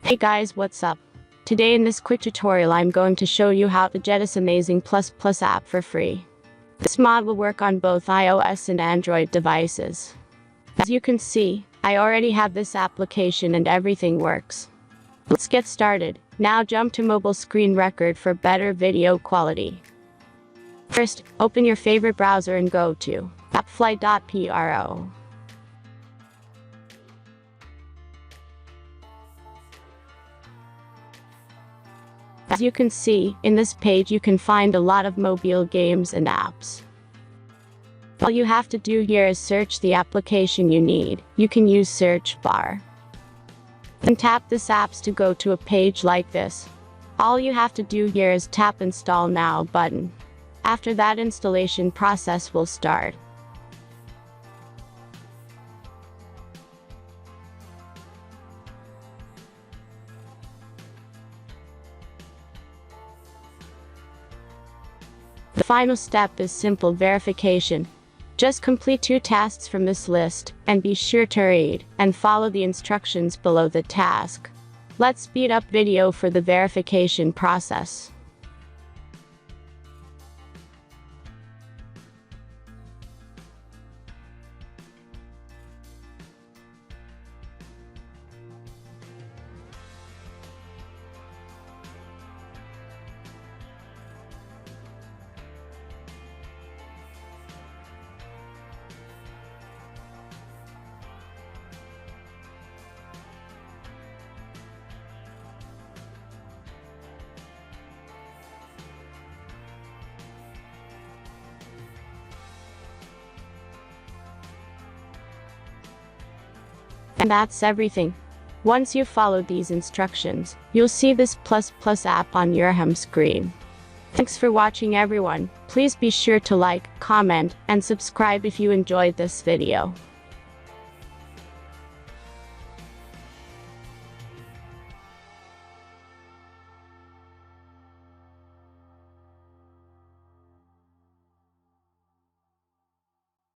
Hey guys, what's up? Today in this quick tutorial I'm going to show you how to get this amazing plus app for free. This mod will work on both iOS and Android devices. As you can see, I already have this application and everything works. Let's get started. Now jump to mobile screen record for better video quality. First, open your favorite browser and go to appflight.pro. As you can see, in this page you can find a lot of mobile games and apps. All you have to do here is search the application you need. You can use search bar. Then tap this apps to go to a page like this. All you have to do here is tap install now button. After that, installation process will start. The final step is simple verification. Just complete 2 tasks from this list, and be sure to read and follow the instructions below the task. Let's speed up video for the verification process. And that's everything. Once you've followed these instructions, you'll see this plus app on your home screen. Thanks for watching everyone. Please be sure to like, comment, and subscribe if you enjoyed this video.